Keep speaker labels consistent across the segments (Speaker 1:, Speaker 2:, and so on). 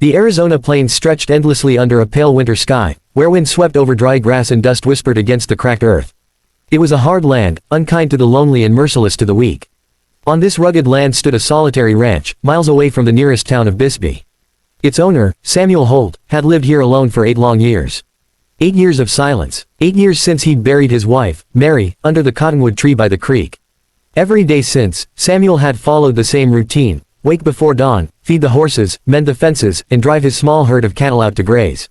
Speaker 1: The Arizona plains stretched endlessly under a pale winter sky, where wind swept over dry grass and dust whispered against the cracked earth. It was a hard land, unkind to the lonely and merciless to the weak. On this rugged land stood a solitary ranch, miles away from the nearest town of Bisbee. Its owner, Samuel Holt, had lived here alone for 8 long years. 8 years of silence. 8 years since he'd buried his wife, Mary, under the cottonwood tree by the creek. Every day since, Samuel had followed the same routine: wake before dawn, feed the horses, mend the fences, and drive his small herd of cattle out to graze.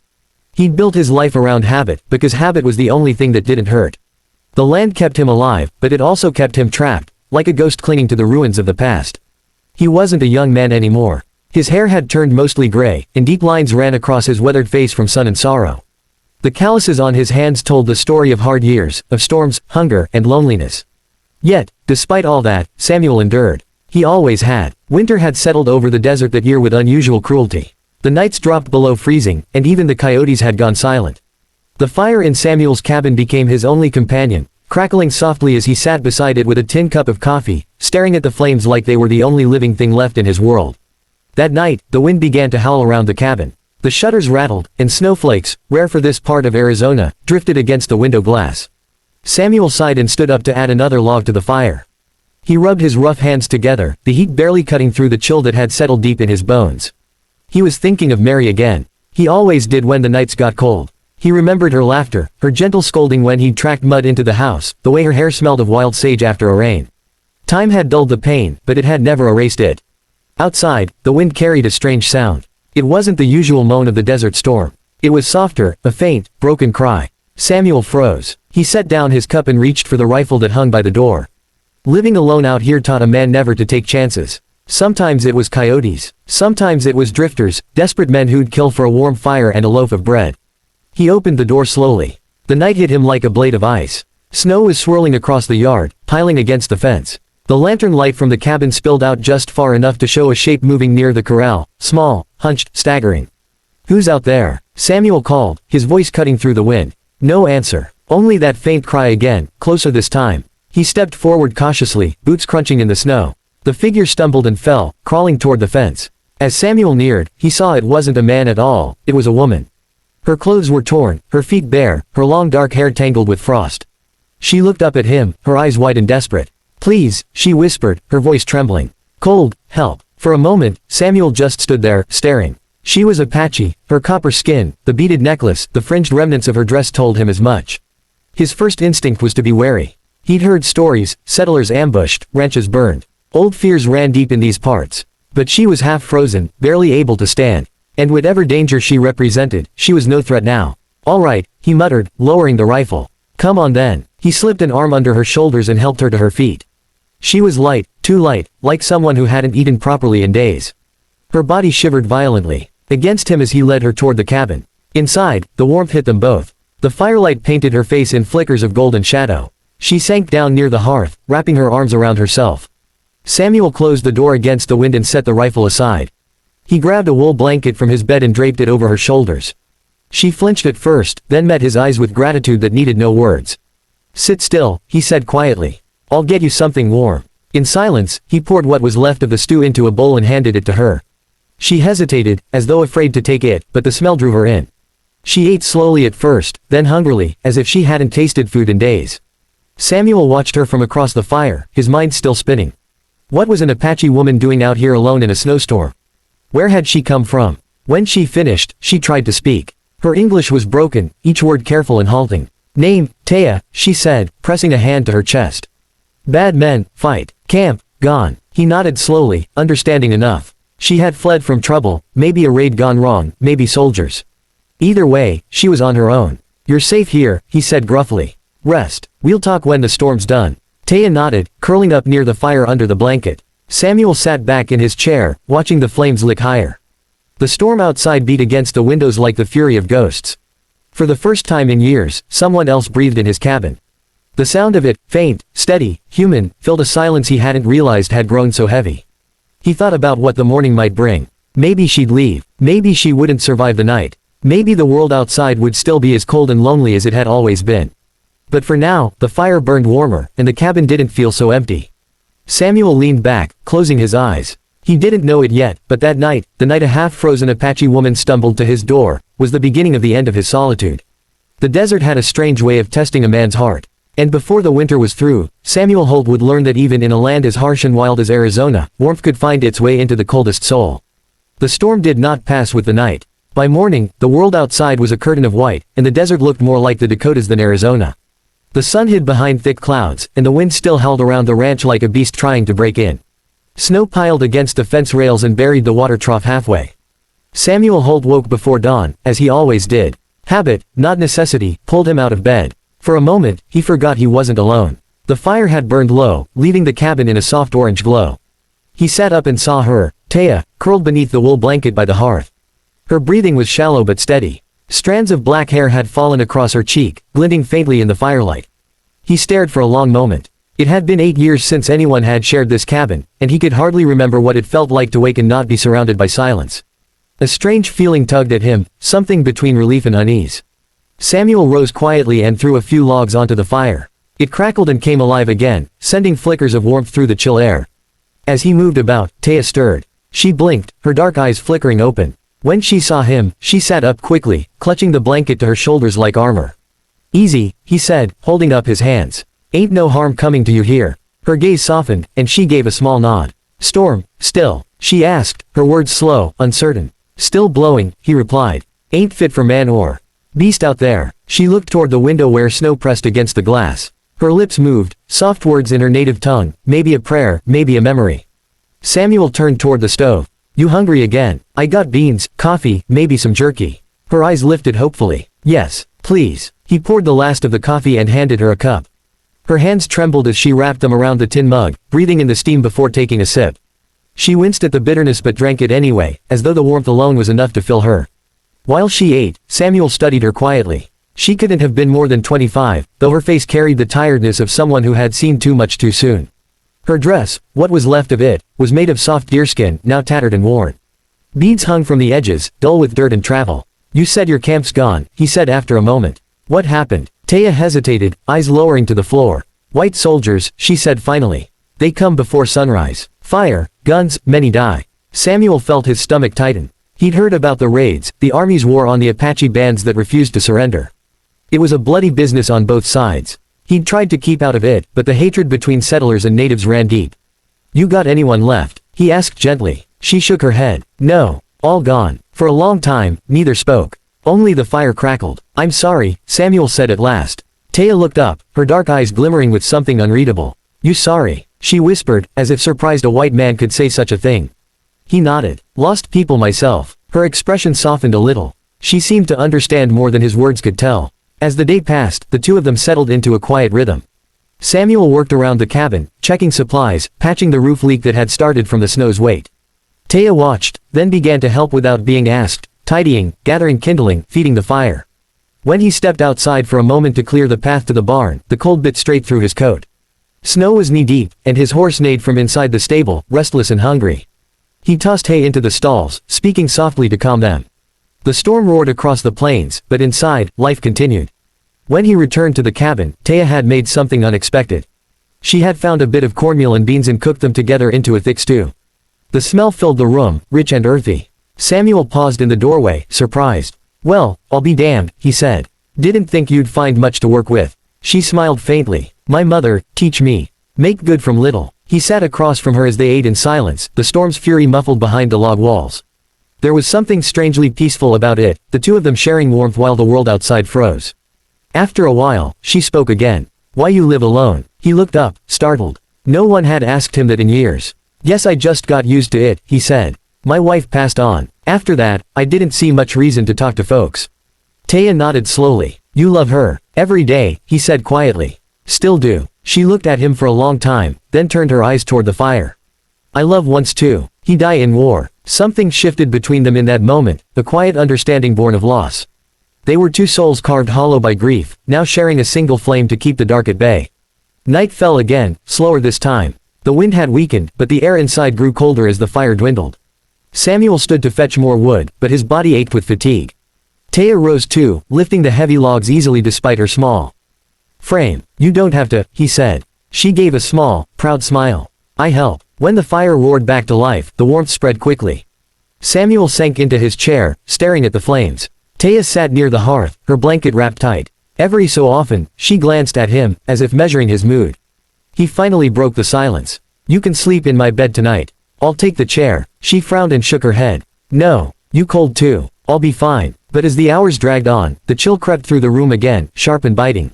Speaker 1: He'd built his life around habit, because habit was the only thing that didn't hurt. The land kept him alive, but it also kept him trapped, like a ghost clinging to the ruins of the past. He wasn't a young man anymore. His hair had turned mostly gray, and deep lines ran across his weathered face from sun and sorrow. The calluses on his hands told the story of hard years, of storms, hunger, and loneliness. Yet, despite all that, Samuel endured. He always had. Winter had settled over the desert that year with unusual cruelty. The nights dropped below freezing, and even the coyotes had gone silent. The fire in Samuel's cabin became his only companion, crackling softly as he sat beside it with a tin cup of coffee, staring at the flames like they were the only living thing left in his world. That night, the wind began to howl around the cabin. The shutters rattled, and snowflakes, rare for this part of Arizona, drifted against the window glass. Samuel sighed and stood up to add another log to the fire. He rubbed his rough hands together, the heat barely cutting through the chill that had settled deep in his bones. He was thinking of Mary again. He always did when the nights got cold. He remembered her laughter, her gentle scolding when he'd tracked mud into the house, the way her hair smelled of wild sage after a rain. Time had dulled the pain, but it had never erased it. Outside, the wind carried a strange sound. It wasn't the usual moan of the desert storm. It was softer, a faint, broken cry. Samuel froze. He set down his cup and reached for the rifle that hung by the door. Living alone out here taught a man never to take chances. Sometimes it was coyotes. Sometimes it was drifters, desperate men who'd kill for a warm fire and a loaf of bread. He opened the door slowly. The night hit him like a blade of ice. Snow was swirling across the yard, piling against the fence. The lantern light from the cabin spilled out just far enough to show a shape moving near the corral, small, hunched, staggering. "Who's out there?" Samuel called, his voice cutting through the wind. No answer. Only that faint cry again, closer this time. He stepped forward cautiously, boots crunching in the snow. The figure stumbled and fell, crawling toward the fence. As Samuel neared, he saw it wasn't a man at all, it was a woman. Her clothes were torn, her feet bare, her long dark hair tangled with frost. She looked up at him, her eyes wide and desperate. "Please," she whispered, her voice trembling. "Cold, help." For a moment, Samuel just stood there, staring. She was Apache, her copper skin, the beaded necklace, the fringed remnants of her dress told him as much. His first instinct was to be wary. He'd heard stories, settlers ambushed, ranches burned. Old fears ran deep in these parts. But she was half frozen, barely able to stand. And whatever danger she represented, she was no threat now. "All right," he muttered, lowering the rifle. "Come on then." He slipped an arm under her shoulders and helped her to her feet. She was light, too light, like someone who hadn't eaten properly in days. Her body shivered violently against him as he led her toward the cabin. Inside, the warmth hit them both. The firelight painted her face in flickers of golden shadow. She sank down near the hearth, wrapping her arms around herself. Samuel closed the door against the wind and set the rifle aside. He grabbed a wool blanket from his bed and draped it over her shoulders. She flinched at first, then met his eyes with gratitude that needed no words. "Sit still," he said quietly. "I'll get you something warm." In silence, he poured what was left of the stew into a bowl and handed it to her. She hesitated, as though afraid to take it, but the smell drew her in. She ate slowly at first, then hungrily, as if she hadn't tasted food in days. Samuel watched her from across the fire, his mind still spinning. What was an Apache woman doing out here alone in a snowstorm? Where had she come from? When she finished, she tried to speak. Her English was broken, each word careful and halting. "Name, Taya," she said, pressing a hand to her chest. "Bad men, fight. Camp, gone." He nodded slowly, understanding enough. She had fled from trouble, maybe a raid gone wrong, maybe soldiers. Either way, she was on her own. "You're safe here," he said gruffly. "Rest. We'll talk when the storm's done." Taya nodded, curling up near the fire under the blanket. Samuel sat back in his chair, watching the flames lick higher. The storm outside beat against the windows like the fury of ghosts. For the first time in years, someone else breathed in his cabin. The sound of it, faint, steady, human, filled a silence he hadn't realized had grown so heavy. He thought about what the morning might bring. Maybe she'd leave. Maybe she wouldn't survive the night. Maybe the world outside would still be as cold and lonely as it had always been. But for now, the fire burned warmer, and the cabin didn't feel so empty. Samuel leaned back, closing his eyes. He didn't know it yet, but that night, the night a half-frozen Apache woman stumbled to his door, was the beginning of the end of his solitude. The desert had a strange way of testing a man's heart. And before the winter was through, Samuel Holt would learn that even in a land as harsh and wild as Arizona, warmth could find its way into the coldest soul. The storm did not pass with the night. By morning, the world outside was a curtain of white, and the desert looked more like the Dakotas than Arizona. The sun hid behind thick clouds, and the wind still howled around the ranch like a beast trying to break in. Snow piled against the fence rails and buried the water trough halfway. Samuel Holt woke before dawn, as he always did. Habit, not necessity, pulled him out of bed. For a moment, he forgot he wasn't alone. The fire had burned low, leaving the cabin in a soft orange glow. He sat up and saw her, Taya, curled beneath the wool blanket by the hearth. Her breathing was shallow but steady. Strands of black hair had fallen across her cheek, glinting faintly in the firelight. He stared for a long moment. It had been 8 years since anyone had shared this cabin, and he could hardly remember what it felt like to wake and not be surrounded by silence. A strange feeling tugged at him, something between relief and unease. Samuel rose quietly and threw a few logs onto the fire. It crackled and came alive again, sending flickers of warmth through the chill air. As he moved about, Taya stirred. She blinked, her dark eyes flickering open. When she saw him, she sat up quickly, clutching the blanket to her shoulders like armor. "Easy," he said, holding up his hands. "Ain't no harm coming to you here." Her gaze softened, and she gave a small nod. "Storm, still?" she asked, her words slow, uncertain. "Still blowing," he replied. "Ain't fit for man or beast out there." She looked toward the window where snow pressed against the glass. Her lips moved, soft words in her native tongue, maybe a prayer, maybe a memory. Samuel turned toward the stove. "You hungry again? I got beans, coffee, maybe some jerky." Her eyes lifted hopefully. "Yes, please." He poured the last of the coffee and handed her a cup. Her hands trembled as she wrapped them around the tin mug, breathing in the steam before taking a sip. She winced at the bitterness but drank it anyway, as though the warmth alone was enough to fill her. While she ate, Samuel studied her quietly. She couldn't have been more than 25, though her face carried the tiredness of someone who had seen too much too soon. Her dress, what was left of it, was made of soft deerskin, now tattered and worn. Beads hung from the edges, dull with dirt and travel. "You said your camp's gone," he said after a moment. "What happened?" Taya hesitated, eyes lowering to the floor. "White soldiers," she said finally. "They come before sunrise. Fire, guns, many die." Samuel felt his stomach tighten. He'd heard about the raids, the Army's war on the Apache bands that refused to surrender. It was a bloody business on both sides. He'd tried to keep out of it, but the hatred between settlers and natives ran deep. "You got anyone left?" he asked gently. She shook her head. "No. All gone." For a long time, neither spoke. Only the fire crackled. "I'm sorry," Samuel said at last. Taya looked up, her dark eyes glimmering with something unreadable. "You sorry?" she whispered, as if surprised a white man could say such a thing. He nodded. "Lost people myself." Her expression softened a little. She seemed to understand more than his words could tell. As the day passed, the two of them settled into a quiet rhythm. Samuel worked around the cabin, checking supplies, patching the roof leak that had started from the snow's weight. Taya watched, then began to help without being asked, tidying, gathering kindling, feeding the fire. When he stepped outside for a moment to clear the path to the barn, the cold bit straight through his coat. Snow was knee-deep, and his horse neighed from inside the stable, restless and hungry. He tossed hay into the stalls, speaking softly to calm them. The storm roared across the plains, but inside, life continued. When he returned to the cabin, Taya had made something unexpected. She had found a bit of cornmeal and beans and cooked them together into a thick stew. The smell filled the room, rich and earthy. Samuel paused in the doorway, surprised. "Well, I'll be damned," he said. "Didn't think you'd find much to work with." She smiled faintly. "My mother, teach me. Make good from little." He sat across from her as they ate in silence, the storm's fury muffled behind the log walls. There was something strangely peaceful about it, the two of them sharing warmth while the world outside froze. After a while, she spoke again. "Why you live alone?" He looked up, startled. No one had asked him that in years. "Guess I just got used to it," he said. "My wife passed on. After that, I didn't see much reason to talk to folks." Taya nodded slowly. "You love her." "Every day," he said quietly. "Still do." She looked at him for a long time, then turned her eyes toward the fire. "I love once too. He died in war." Something shifted between them in that moment, the quiet understanding born of loss. They were two souls carved hollow by grief, now sharing a single flame to keep the dark at bay. Night fell again, slower this time. The wind had weakened, but the air inside grew colder as the fire dwindled. Samuel stood to fetch more wood, but his body ached with fatigue. Taya rose too, lifting the heavy logs easily despite her small frame. "You don't have to," he said. She gave a small, proud smile. "I help." When the fire roared back to life, the warmth spread quickly. Samuel sank into his chair, staring at the flames. Taya sat near the hearth, her blanket wrapped tight. Every so often, she glanced at him, as if measuring his mood. He finally broke the silence. "You can sleep in my bed tonight. I'll take the chair." She frowned and shook her head. "No. You cold too. I'll be fine." But as the hours dragged on, the chill crept through the room again, sharp and biting.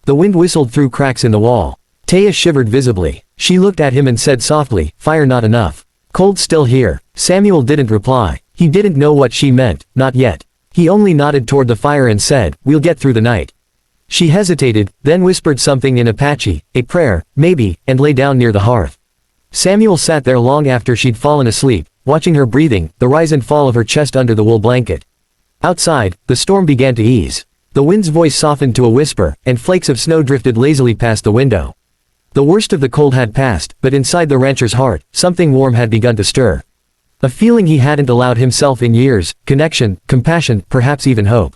Speaker 1: The wind whistled through cracks in the wall. Taya shivered visibly. She looked at him and said softly, "Fire not enough. Cold still here." Samuel didn't reply. He didn't know what she meant, not yet. He only nodded toward the fire and said, "We'll get through the night." She hesitated, then whispered something in Apache, a prayer, maybe, and lay down near the hearth. Samuel sat there long after she'd fallen asleep, watching her breathing, the rise and fall of her chest under the wool blanket. Outside, the storm began to ease. The wind's voice softened to a whisper, and flakes of snow drifted lazily past the window. The worst of the cold had passed, but inside the rancher's heart, something warm had begun to stir. A feeling he hadn't allowed himself in years, connection, compassion, perhaps even hope.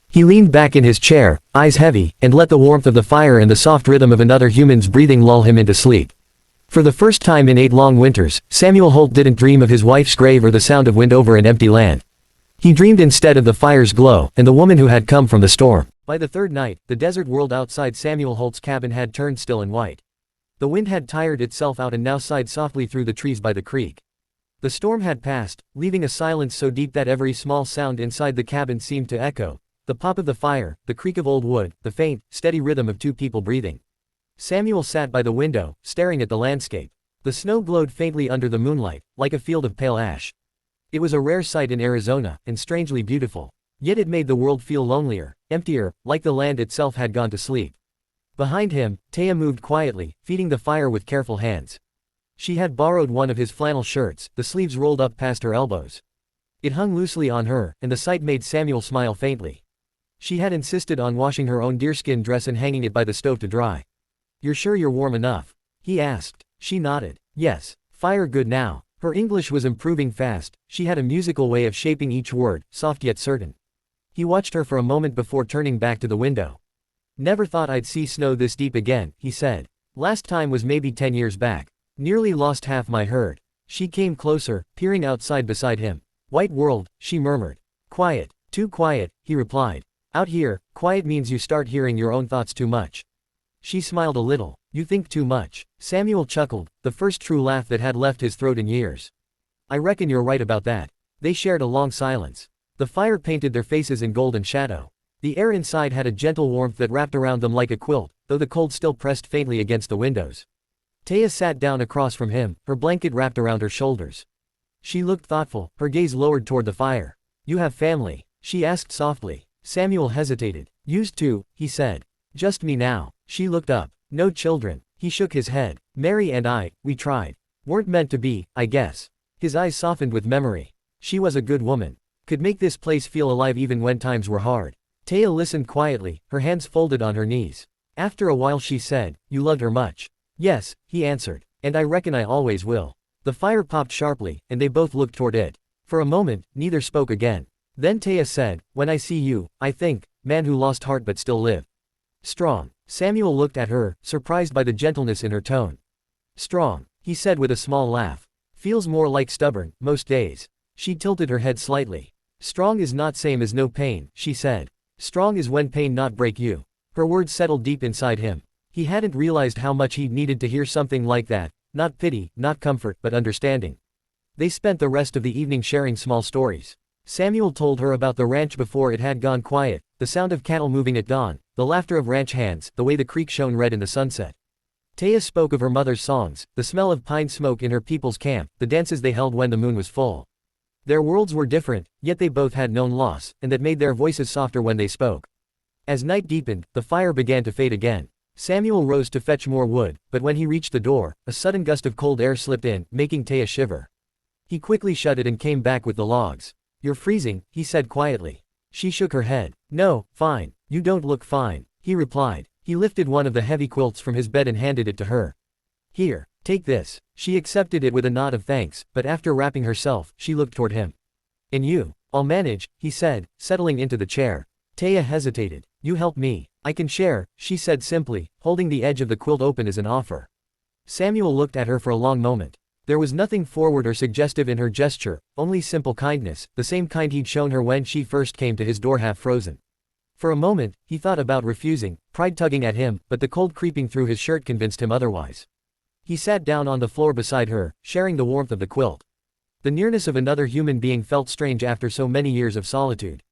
Speaker 1: He leaned back in his chair, eyes heavy, and let the warmth of the fire and the soft rhythm of another human's breathing lull him into sleep. For the first time in 8 long winters, Samuel Holt didn't dream of his wife's grave or the sound of wind over an empty land. He dreamed instead of the fire's glow, and the woman who had come from the storm. By the third night, the desert world outside Samuel Holt's cabin had turned still and white. The wind had tired itself out and now sighed softly through the trees by the creek. The storm had passed, leaving a silence so deep that every small sound inside the cabin seemed to echo. The pop of the fire, the creak of old wood, the faint, steady rhythm of 2 people breathing. Samuel sat by the window, staring at the landscape. The snow glowed faintly under the moonlight, like a field of pale ash. It was a rare sight in Arizona, and strangely beautiful. Yet it made the world feel lonelier, emptier, like the land itself had gone to sleep. Behind him, Taya moved quietly, feeding the fire with careful hands. She had borrowed one of his flannel shirts, the sleeves rolled up past her elbows. It hung loosely on her, and the sight made Samuel smile faintly. She had insisted on washing her own deerskin dress and hanging it by the stove to dry. "You're sure you're warm enough?" he asked. She nodded. "Yes. Fire good now." Her English was improving fast. She had a musical way of shaping each word, soft yet certain. He watched her for a moment before turning back to the window. "Never thought I'd see snow this deep again," he said. "Last time was maybe 10 years back. Nearly lost half my herd." She came closer, peering outside beside him. "White world," she murmured. "Quiet. Too quiet," he replied. "Out here, quiet means you start hearing your own thoughts too much." She smiled a little. "You think too much." Samuel chuckled, the first true laugh that had left his throat in years. "I reckon you're right about that." They shared a long silence. The fire painted their faces in golden shadow. The air inside had a gentle warmth that wrapped around them like a quilt, though the cold still pressed faintly against the windows. Taya sat down across from him, her blanket wrapped around her shoulders. She looked thoughtful, her gaze lowered toward the fire. "You have family?" she asked softly. Samuel hesitated. "Used to," he said. "Just me now." She looked up. "No children." He shook his head. "Mary and I, we tried. Weren't meant to be, I guess." His eyes softened with memory. She was a good woman. Could make this place feel alive even when times were hard. Taya listened quietly, her hands folded on her knees. After a while she said, "You loved her much?" "Yes," he answered. "And I reckon I always will." The fire popped sharply, and they both looked toward it. For a moment, neither spoke again. Then Taya said, "When I see you, I think, man who lost heart but still lived. Strong." Samuel looked at her, surprised by the gentleness in her tone. "Strong," he said with a small laugh. "Feels more like stubborn, most days." She tilted her head slightly. "Strong is not same as no pain," she said. "Strong is when pain not break you." Her words settled deep inside him. He hadn't realized how much he'd needed to hear something like that, not pity, not comfort, but understanding. They spent the rest of the evening sharing small stories. Samuel told her about the ranch before it had gone quiet, the sound of cattle moving at dawn, the laughter of ranch hands, the way the creek shone red in the sunset. Taya spoke of her mother's songs, the smell of pine smoke in her people's camp, the dances they held when the moon was full. Their worlds were different, yet they both had known loss, and that made their voices softer when they spoke. As night deepened, the fire began to fade again. Samuel rose to fetch more wood, but when he reached the door, a sudden gust of cold air slipped in, making Taya shiver. He quickly shut it and came back with the logs. "You're freezing," he said quietly. She shook her head. "No, fine. You don't look fine," he replied. He lifted one of the heavy quilts from his bed and handed it to her. "Here, take this." She accepted it with a nod of thanks, but after wrapping herself, she looked toward him. "And you?" "I'll manage," he said, settling into the chair. Taya hesitated. "You help me. I can share," she said simply, holding the edge of the quilt open as an offer. Samuel looked at her for a long moment. There was nothing forward or suggestive in her gesture, only simple kindness, the same kind he'd shown her when she first came to his door half frozen. For a moment, he thought about refusing, pride tugging at him, but the cold creeping through his shirt convinced him otherwise. He sat down on the floor beside her, sharing the warmth of the quilt. The nearness of another human being felt strange after so many years of solitude.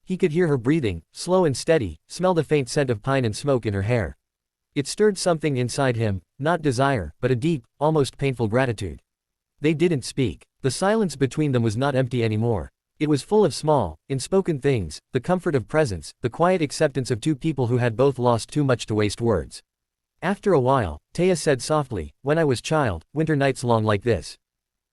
Speaker 1: He could hear her breathing, slow and steady, smell the faint scent of pine and smoke in her hair. It stirred something inside him, not desire, but a deep, almost painful gratitude. They didn't speak. The silence between them was not empty anymore. It was full of small, unspoken things, the comfort of presence, the quiet acceptance of two people who had both lost too much to waste words. After a while, Taya said softly, "When I was child, winter nights long like this.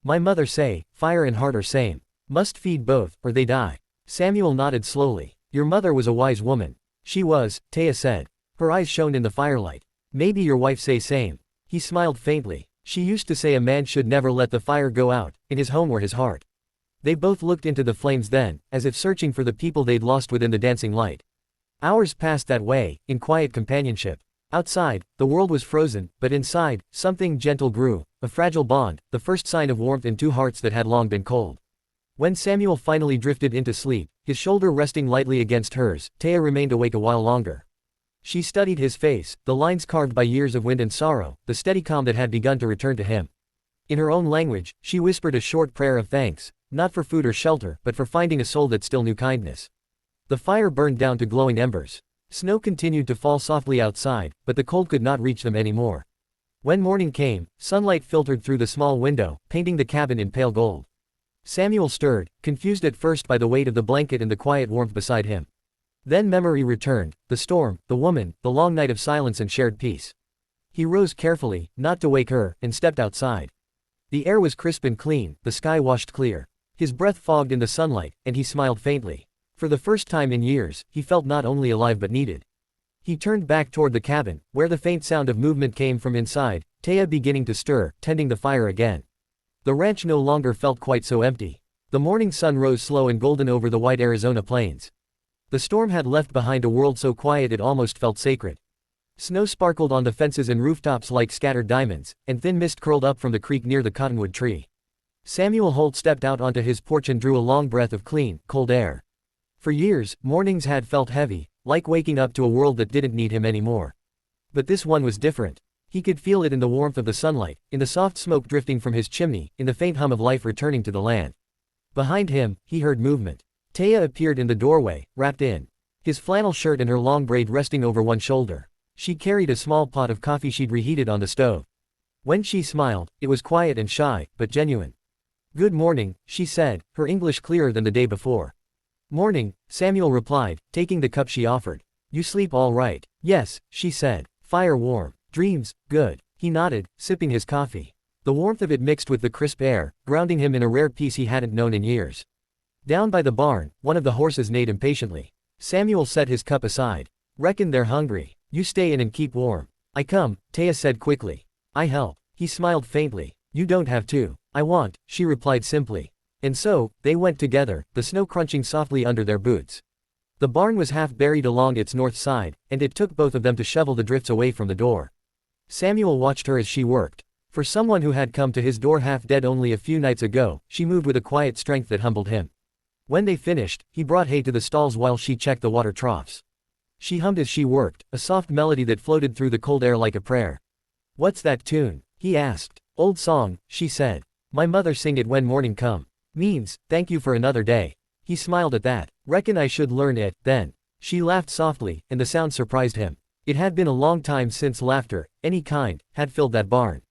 Speaker 1: My mother say, fire and heart are same. Must feed both, or they die." Samuel nodded slowly. "Your mother was a wise woman." "She was," Taya said. Her eyes shone in the firelight. "Maybe your wife say same." He smiled faintly. "She used to say a man should never let the fire go out, in his home or his heart." They both looked into the flames then, as if searching for the people they'd lost within the dancing light. Hours passed that way, in quiet companionship. Outside, the world was frozen, but inside, something gentle grew, a fragile bond, the first sign of warmth in two hearts that had long been cold. When Samuel finally drifted into sleep, his shoulder resting lightly against hers, Taya remained awake a while longer. She studied his face, the lines carved by years of wind and sorrow, the steady calm that had begun to return to him. In her own language, she whispered a short prayer of thanks, not for food or shelter, but for finding a soul that still knew kindness. The fire burned down to glowing embers. Snow continued to fall softly outside, but the cold could not reach them anymore. When morning came, sunlight filtered through the small window, painting the cabin in pale gold. Samuel stirred, confused at first by the weight of the blanket and the quiet warmth beside him. Then memory returned, the storm, the woman, the long night of silence and shared peace. He rose carefully, not to wake her, and stepped outside. The air was crisp and clean, the sky washed clear. His breath fogged in the sunlight, and he smiled faintly. For the first time in years, he felt not only alive but needed. He turned back toward the cabin, where the faint sound of movement came from inside, Taya beginning to stir, tending the fire again. The ranch no longer felt quite so empty. The morning sun rose slow and golden over the white Arizona plains. The storm had left behind a world so quiet it almost felt sacred. Snow sparkled on the fences and rooftops like scattered diamonds, and thin mist curled up from the creek near the cottonwood tree. Samuel Holt stepped out onto his porch and drew a long breath of clean, cold air. For years, mornings had felt heavy, like waking up to a world that didn't need him anymore. But this one was different. He could feel it in the warmth of the sunlight, in the soft smoke drifting from his chimney, in the faint hum of life returning to the land. Behind him, he heard movement. Taya appeared in the doorway, wrapped in his flannel shirt and her long braid resting over one shoulder. She carried a small pot of coffee she'd reheated on the stove. When she smiled, it was quiet and shy, but genuine. "Good morning," she said, her English clearer than the day before. "Morning," Samuel replied, taking the cup she offered. "You sleep all right?" "Yes," she said. "Fire warm. Dreams, good." He nodded, sipping his coffee. The warmth of it mixed with the crisp air, grounding him in a rare peace he hadn't known in years. Down by the barn, one of the horses neighed impatiently. Samuel set his cup aside. "Reckon they're hungry. You stay in and keep warm." "I come," Taya said quickly. "I help." He smiled faintly. "You don't have to." "I want," she replied simply. And so, they went together, the snow crunching softly under their boots. The barn was half buried along its north side, and it took both of them to shovel the drifts away from the door. Samuel watched her as she worked. For someone who had come to his door half dead only a few nights ago, she moved with a quiet strength that humbled him. When they finished, he brought hay to the stalls while she checked the water troughs. She hummed as she worked, a soft melody that floated through the cold air like a prayer. "What's that tune?" he asked. "Old song," she said. "My mother sing it when morning come. Means, thank you for another day." He smiled at that. "Reckon I should learn it, then." She laughed softly, and the sound surprised him. It had been a long time since laughter, any kind, had filled that barn.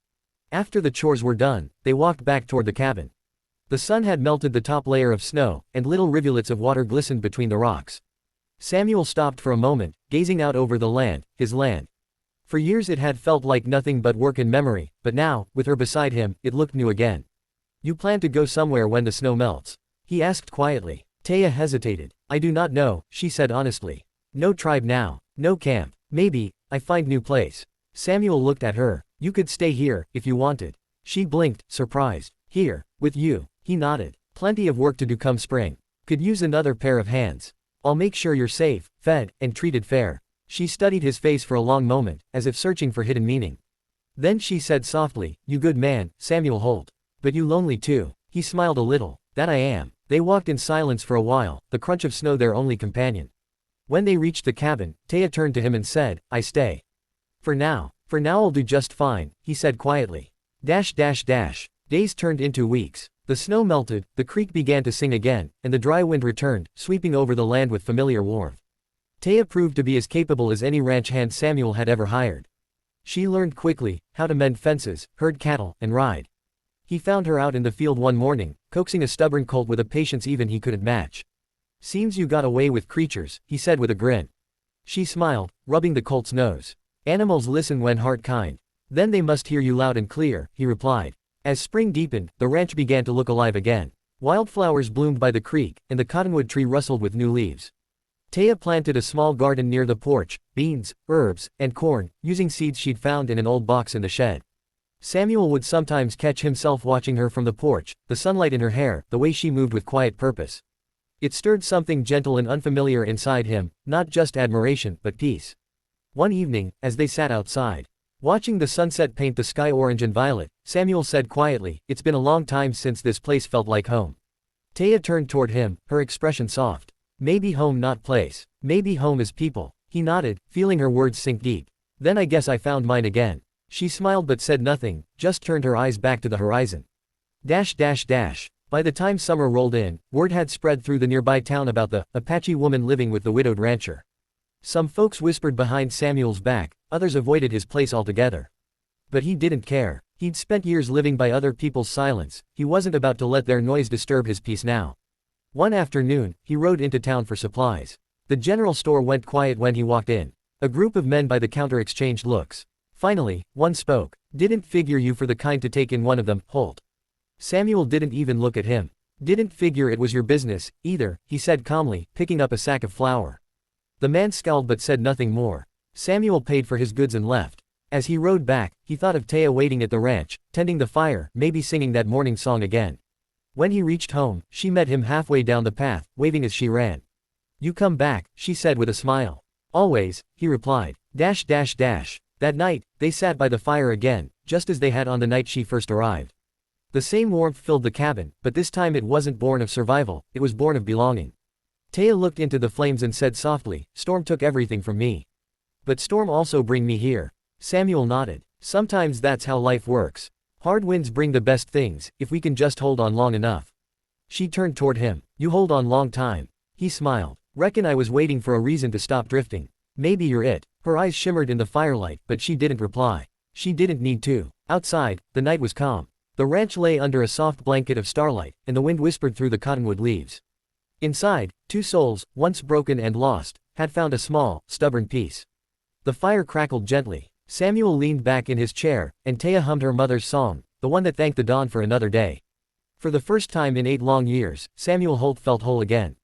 Speaker 1: After the chores were done, they walked back toward the cabin. The sun had melted the top layer of snow, and little rivulets of water glistened between the rocks. Samuel stopped for a moment, gazing out over the land, his land. For years it had felt like nothing but work and memory, but now, with her beside him, it looked new again. "You plan to go somewhere when the snow melts?" he asked quietly. Taya hesitated. "I do not know," she said honestly. "No tribe now. No camp. Maybe, I find new place." Samuel looked at her. "You could stay here, if you wanted." She blinked, surprised. "Here, with you." He nodded. "Plenty of work to do come spring. Could use another pair of hands. I'll make sure you're safe, fed, and treated fair." She studied his face for a long moment, as if searching for hidden meaning. Then she said softly, "You good man, Samuel Holt." But you lonely too. He smiled a little. That I am. They walked in silence for a while, the crunch of snow their only companion. When they reached the cabin, Taya turned to him and said, I stay. For now I'll do just fine, he said quietly. Days turned into weeks. The snow melted, the creek began to sing again, and the dry wind returned, sweeping over the land with familiar warmth. Taya proved to be as capable as any ranch hand Samuel had ever hired. She learned quickly how to mend fences, herd cattle, and ride. He found her out in the field one morning, coaxing a stubborn colt with a patience even he couldn't match. Seems you got away with creatures, he said with a grin. She smiled, rubbing the colt's nose. Animals listen when heart kind. Then they must hear you loud and clear, he replied. As spring deepened, the ranch began to look alive again. Wildflowers bloomed by the creek, and the cottonwood tree rustled with new leaves. Taya planted a small garden near the porch, beans, herbs, and corn, using seeds she'd found in an old box in the shed. Samuel would sometimes catch himself watching her from the porch, the sunlight in her hair, the way she moved with quiet purpose. It stirred something gentle and unfamiliar inside him, not just admiration, but peace. One evening, as they sat outside, watching the sunset paint the sky orange and violet, Samuel said quietly, It's been a long time since this place felt like home. Taya turned toward him, her expression soft. Maybe home not place. Maybe home is people. He nodded, feeling her words sink deep. Then I guess I found mine again. She smiled but said nothing, just turned her eyes back to the horizon. By the time summer rolled in, word had spread through the nearby town about the Apache woman living with the widowed rancher. Some folks whispered behind Samuel's back, others avoided his place altogether. But he didn't care. He'd spent years living by other people's silence, he wasn't about to let their noise disturb his peace now. One afternoon, he rode into town for supplies. The general store went quiet when he walked in. A group of men by the counter exchanged looks. Finally, one spoke. Didn't figure you for the kind to take in one of them, Holt. Samuel didn't even look at him. Didn't figure it was your business, either, he said calmly, picking up a sack of flour. The man scowled but said nothing more. Samuel paid for his goods and left. As he rode back, he thought of Taya waiting at the ranch, tending the fire, maybe singing that morning song again. When he reached home, she met him halfway down the path, waving as she ran. You come back, she said with a smile. Always, he replied. That night, they sat by the fire again, just as they had on the night she first arrived. The same warmth filled the cabin, but this time it wasn't born of survival, it was born of belonging. Taya looked into the flames and said softly, Storm took everything from me. But storm also bring me here. Samuel nodded. Sometimes that's how life works. Hard winds bring the best things, if we can just hold on long enough. She turned toward him. You hold on long time. He smiled. Reckon I was waiting for a reason to stop drifting. Maybe you're it. Her eyes shimmered in the firelight, but she didn't reply. She didn't need to. Outside, the night was calm. The ranch lay under a soft blanket of starlight, and the wind whispered through the cottonwood leaves. Inside, two souls, once broken and lost, had found a small, stubborn peace. The fire crackled gently. Samuel leaned back in his chair, and Taya hummed her mother's song, the one that thanked the dawn for another day. For the first time in 8 long years, Samuel Holt felt whole again.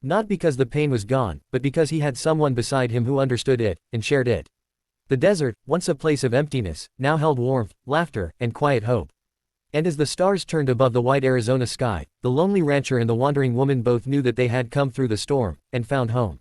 Speaker 1: Not because the pain was gone, but because he had someone beside him who understood it, and shared it. The desert, once a place of emptiness, now held warmth, laughter, and quiet hope. And as the stars turned above the white Arizona sky, the lonely rancher and the wandering woman both knew that they had come through the storm, and found home.